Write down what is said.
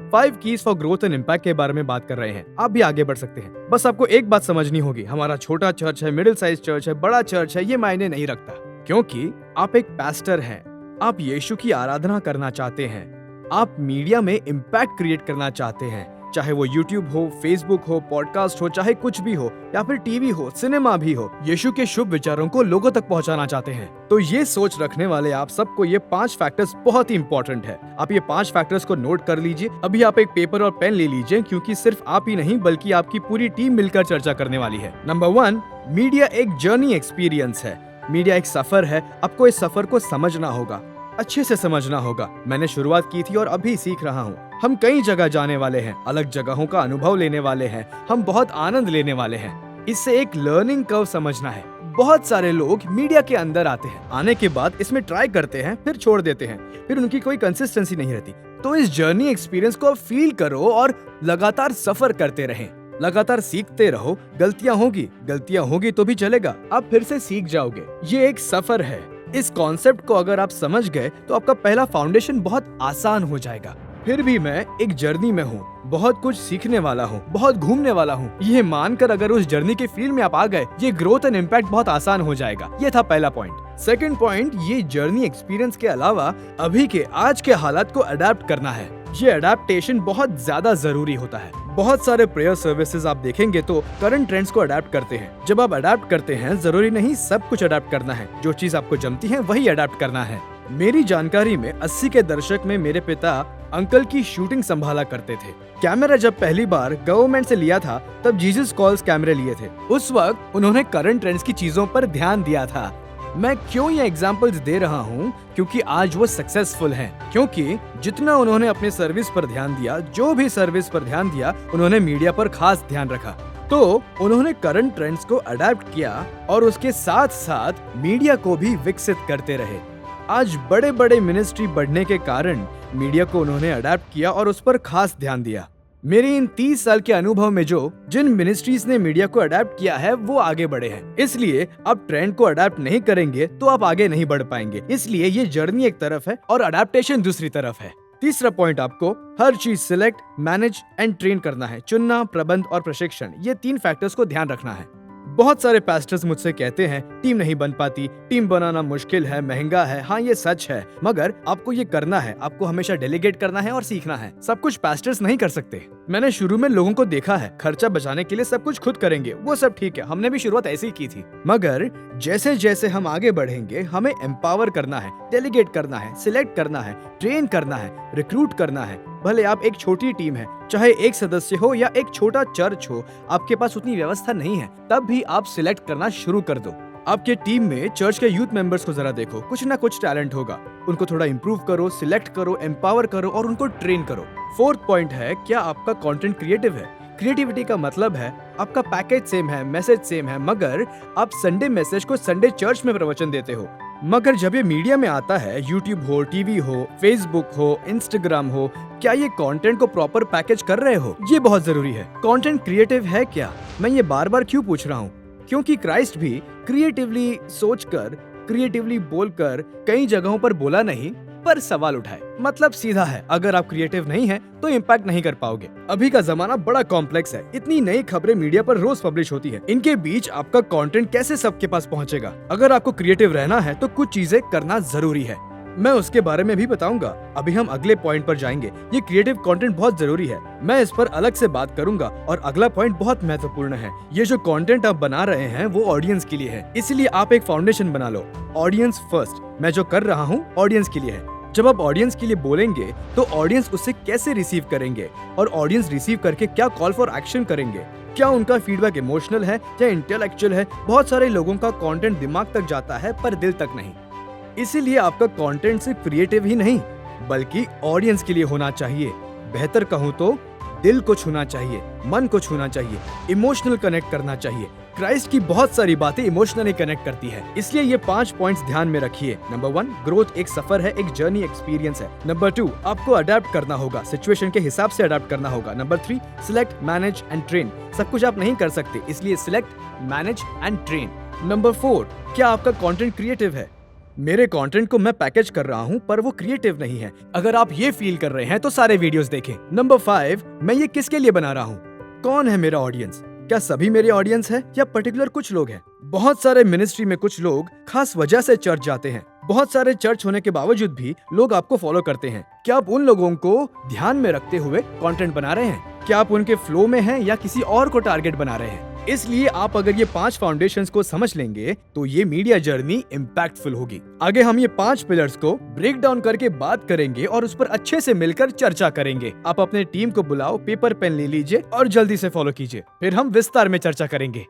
5 keys for growth and impact के बारे में बात कर रहे हैं। आप भी आगे बढ़ सकते हैं। बस आपको एक बात समझनी होगी, हमारा छोटा चर्च है, मिडिल साइज चर्च है, बड़ा चर्च है, ये मायने नहीं रखता, क्योंकि आप एक पास्टर हैं। आप यीशु की आराधना करना चाहते हैं। आप मीडिया में इम्पैक्ट क्रिएट करना चाहते हैं, चाहे वो YouTube हो, Facebook हो, पॉडकास्ट हो, चाहे कुछ भी हो, या फिर टीवी हो, सिनेमा भी हो। यीशु के शुभ विचारों को लोगों तक पहुंचाना चाहते हैं। तो ये सोच रखने वाले आप सबको ये 5 फैक्टर्स बहुत ही इंपॉर्टेंट है। आप ये 5 फैक्टर्स को नोट कर लीजिए। अभी आप एक पेपर और पेन ले लीजिए, क्योंकि सिर्फ आप ही नहीं बल्कि आपकी पूरी टीम मिलकर चर्चा करने वाली है। नंबर 1, मीडिया एक जर्नी एक्सपीरियंस है। मीडिया एक सफर है। आपको इस सफर को समझना होगा, अच्छे से समझना होगा। मैंने शुरुआत की थी और अभी सीख रहा हूँ। हम कई जगह जाने वाले हैं, अलग जगहों का अनुभव लेने वाले हैं, हम बहुत आनंद लेने वाले हैं। इससे एक लर्निंग कर्व समझना है। बहुत सारे लोग मीडिया के अंदर आते हैं, आने के बाद इसमें ट्राई करते हैं, फिर छोड़ देते हैं, फिर उनकी कोई कंसिस्टेंसी नहीं रहती। तो इस जर्नी एक्सपीरियंस को फील करो और लगातार सफर करते रहें। लगातार सीखते रहो। गलतियां होगी तो भी चलेगा, आप फिर से सीख जाओगे। ये एक सफर है। इस कॉन्सेप्ट को अगर आप समझ गए तो आपका पहला फाउंडेशन बहुत आसान हो जाएगा। फिर भी मैं एक जर्नी में हूँ, बहुत कुछ सीखने वाला हूँ, बहुत घूमने वाला हूँ। ये मानकर अगर उस जर्नी के फील्ड में आप आ गए, ये ग्रोथ एंड इम्पैक्ट बहुत आसान हो जाएगा। ये था पहला पॉइंट। सेकंड पॉइंट, ये जर्नी एक्सपीरियंस के अलावा अभी के आज के हालात को अडेप्ट करना है। ये अडेप्टेशन बहुत ज्यादा जरूरी होता है। बहुत सारे प्रेयर सर्विसेज आप देखेंगे तो करंट ट्रेंड्स को अडेप्ट करते हैं। जब आप अडेप्ट करते हैं, जरूरी नहीं सब कुछ अडेप्ट करना है। जो चीज आपको जमती है वही अडेप्ट करना है। मेरी जानकारी में 80 के दशक में मेरे पिता अंकल की शूटिंग संभाला करते थे। कैमरा जब पहली बार गवर्नमेंट से लिया था तब जीसस कॉल्स कैमरे लिए थे। उस वक्त उन्होंने करंट ट्रेंड्स की चीजों पर ध्यान दिया था। मैं क्यों ये एग्जाम्पल्स दे रहा हूँ? क्योंकि आज वो सक्सेसफुल हैं। क्योंकि जितना उन्होंने अपने सर्विस पर ध्यान दिया, जो भी सर्विस पर ध्यान दिया, उन्होंने मीडिया पर खास ध्यान रखा। तो उन्होंने करंट ट्रेंड्स को अडेप्ट किया और उसके साथ साथ मीडिया को भी विकसित करते रहे। आज बड़े बड़े मिनिस्ट्री बढ़ने के कारण मीडिया को उन्होंने अडेप्ट किया और उस पर खास ध्यान दिया। मेरे इन 30 साल के अनुभव में जिन मिनिस्ट्रीज ने मीडिया को अडेप्ट किया है वो आगे बढ़े हैं। इसलिए आप ट्रेंड को अडेप्ट नहीं करेंगे तो आप आगे नहीं बढ़ पाएंगे। इसलिए ये जर्नी एक तरफ है और अडेप्टेशन दूसरी तरफ है। तीसरा पॉइंट, आपको हर चीज सिलेक्ट, मैनेज एंड ट्रेन करना है। चुनना, प्रबंध और प्रशिक्षण, ये 3 फैक्टर्स को ध्यान रखना है। बहुत सारे पास्टर्स मुझसे कहते हैं टीम नहीं बन पाती, टीम बनाना मुश्किल है, महंगा है। हाँ, ये सच है, मगर आपको ये करना है। आपको हमेशा डेलीगेट करना है और सीखना है। सब कुछ पास्टर्स नहीं कर सकते। मैंने शुरू में लोगों को देखा है, खर्चा बचाने के लिए सब कुछ खुद करेंगे। वो सब ठीक है, हमने भी शुरुआत ऐसे ही की थी। मगर जैसे जैसे हम आगे बढ़ेंगे, हमें एम्पावर करना है, डेलीगेट करना है, सिलेक्ट करना है, ट्रेन करना है, रिक्रूट करना है। भले आप एक छोटी टीम है, चाहे एक सदस्य हो या एक छोटा चर्च हो, आपके पास उतनी व्यवस्था नहीं है, तब भी आप सिलेक्ट करना शुरू कर दो। आपके टीम में चर्च के यूथ मेंबर्स को जरा देखो, कुछ ना कुछ टैलेंट होगा। उनको थोड़ा इंप्रूव करो, सिलेक्ट करो, एम्पावर करो और उनको ट्रेन करो। फोर्थ पॉइंट है, क्या आपका कंटेंट क्रिएटिव है? क्रिएटिविटी का मतलब है आपका पैकेज सेम है, मैसेज सेम है, मगर आप संडे मैसेज को संडे चर्च में प्रवचन देते हो। मगर जब ये मीडिया में आता है, YouTube हो, टीवी हो, Facebook हो, Instagram हो, क्या ये कंटेंट को प्रॉपर पैकेज कर रहे हो? ये बहुत जरूरी है। कंटेंट क्रिएटिव है क्या? मैं ये बार बार क्यों पूछ रहा हूँ? क्योंकि क्राइस्ट भी क्रिएटिवली सोचकर, क्रिएटिवली बोलकर कई जगहों पर बोला नहीं, पर सवाल उठाए। मतलब सीधा है, अगर आप क्रिएटिव नहीं हैं तो इम्पैक्ट नहीं कर पाओगे। अभी का जमाना बड़ा कॉम्प्लेक्स है। इतनी नई खबरें मीडिया पर रोज पब्लिश होती है। इनके बीच आपका कंटेंट कैसे सबके पास पहुंचेगा? अगर आपको क्रिएटिव रहना है तो कुछ चीजें करना जरूरी है। मैं उसके बारे में भी बताऊंगा। अभी हम अगले पॉइंट पर जाएंगे। ये क्रिएटिव कंटेंट बहुत जरूरी है, मैं इस पर अलग से बात करूंगा। और अगला पॉइंट बहुत महत्वपूर्ण है। ये जो कंटेंट आप बना रहे हैं वो ऑडियंस के लिए है, इसलिए आप एक फाउंडेशन बना लो। Audience first. मैं जो कर रहा हूँ ऑडियंस के लिए है। जब आप ऑडियंस के लिए बोलेंगे तो ऑडियंस उससे कैसे रिसीव करेंगे, और ऑडियंस रिसीव करके क्या कॉल फॉर एक्शन करेंगे? क्या उनका फीडबैक इमोशनल है या इंटेलेक्चुअल है? बहुत सारे लोगों का कंटेंट दिमाग तक जाता है पर दिल तक नहीं। इसीलिए आपका कंटेंट सिर्फ क्रिएटिव ही नहीं बल्कि ऑडियंस के लिए होना चाहिए। बेहतर कहूँ तो दिल को छूना चाहिए, मन को छूना चाहिए, इमोशनल कनेक्ट करना चाहिए। क्राइस्ट की बहुत सारी बातें इमोशनली कनेक्ट करती है, इसलिए ये 5 पॉइंट्स ध्यान में रखिए। नंबर 1, ग्रोथ एक सफर है, एक जर्नी एक्सपीरियंस है। नंबर 2, आपको अडेप्ट करना होगा, सिचुएशन के हिसाब से अडेप्ट करना होगा। Number 3, select, manage and train. सब कुछ आप नहीं कर सकते, इसलिए select, manage and train. Number 4, क्या आपका कंटेंट क्रिएटिव है? मेरे कंटेंट को मैं पैकेज कर रहा हूँ पर वो क्रिएटिव नहीं है। अगर आप ये फील कर रहे हैं तो सारे वीडियोस देखें। नंबर 5, मैं ये किसके लिए बना रहा हूँ? कौन है मेरा ऑडियंस? क्या सभी मेरे ऑडियंस है या पर्टिकुलर कुछ लोग हैं? बहुत सारे मिनिस्ट्री में कुछ लोग खास वजह से चर्च जाते हैं। बहुत सारे चर्च होने के बावजूद भी लोग आपको फॉलो करते हैं। क्या आप उन लोगों को ध्यान में रखते हुए कंटेंट बना रहे हैं? क्या आप उनके फ्लो में हैं या किसी और को टारगेट बना रहे हैं? इसलिए आप अगर ये 5 फाउंडेशंस को समझ लेंगे तो ये मीडिया जर्नी इम्पैक्टफुल होगी। आगे हम ये 5 पिलर्स को ब्रेक डाउन करके बात करेंगे और उस पर अच्छे से मिलकर चर्चा करेंगे। आप अपने टीम को बुलाओ, पेपर पेन ले लीजिए और जल्दी से फॉलो कीजिए, फिर हम विस्तार में चर्चा करेंगे।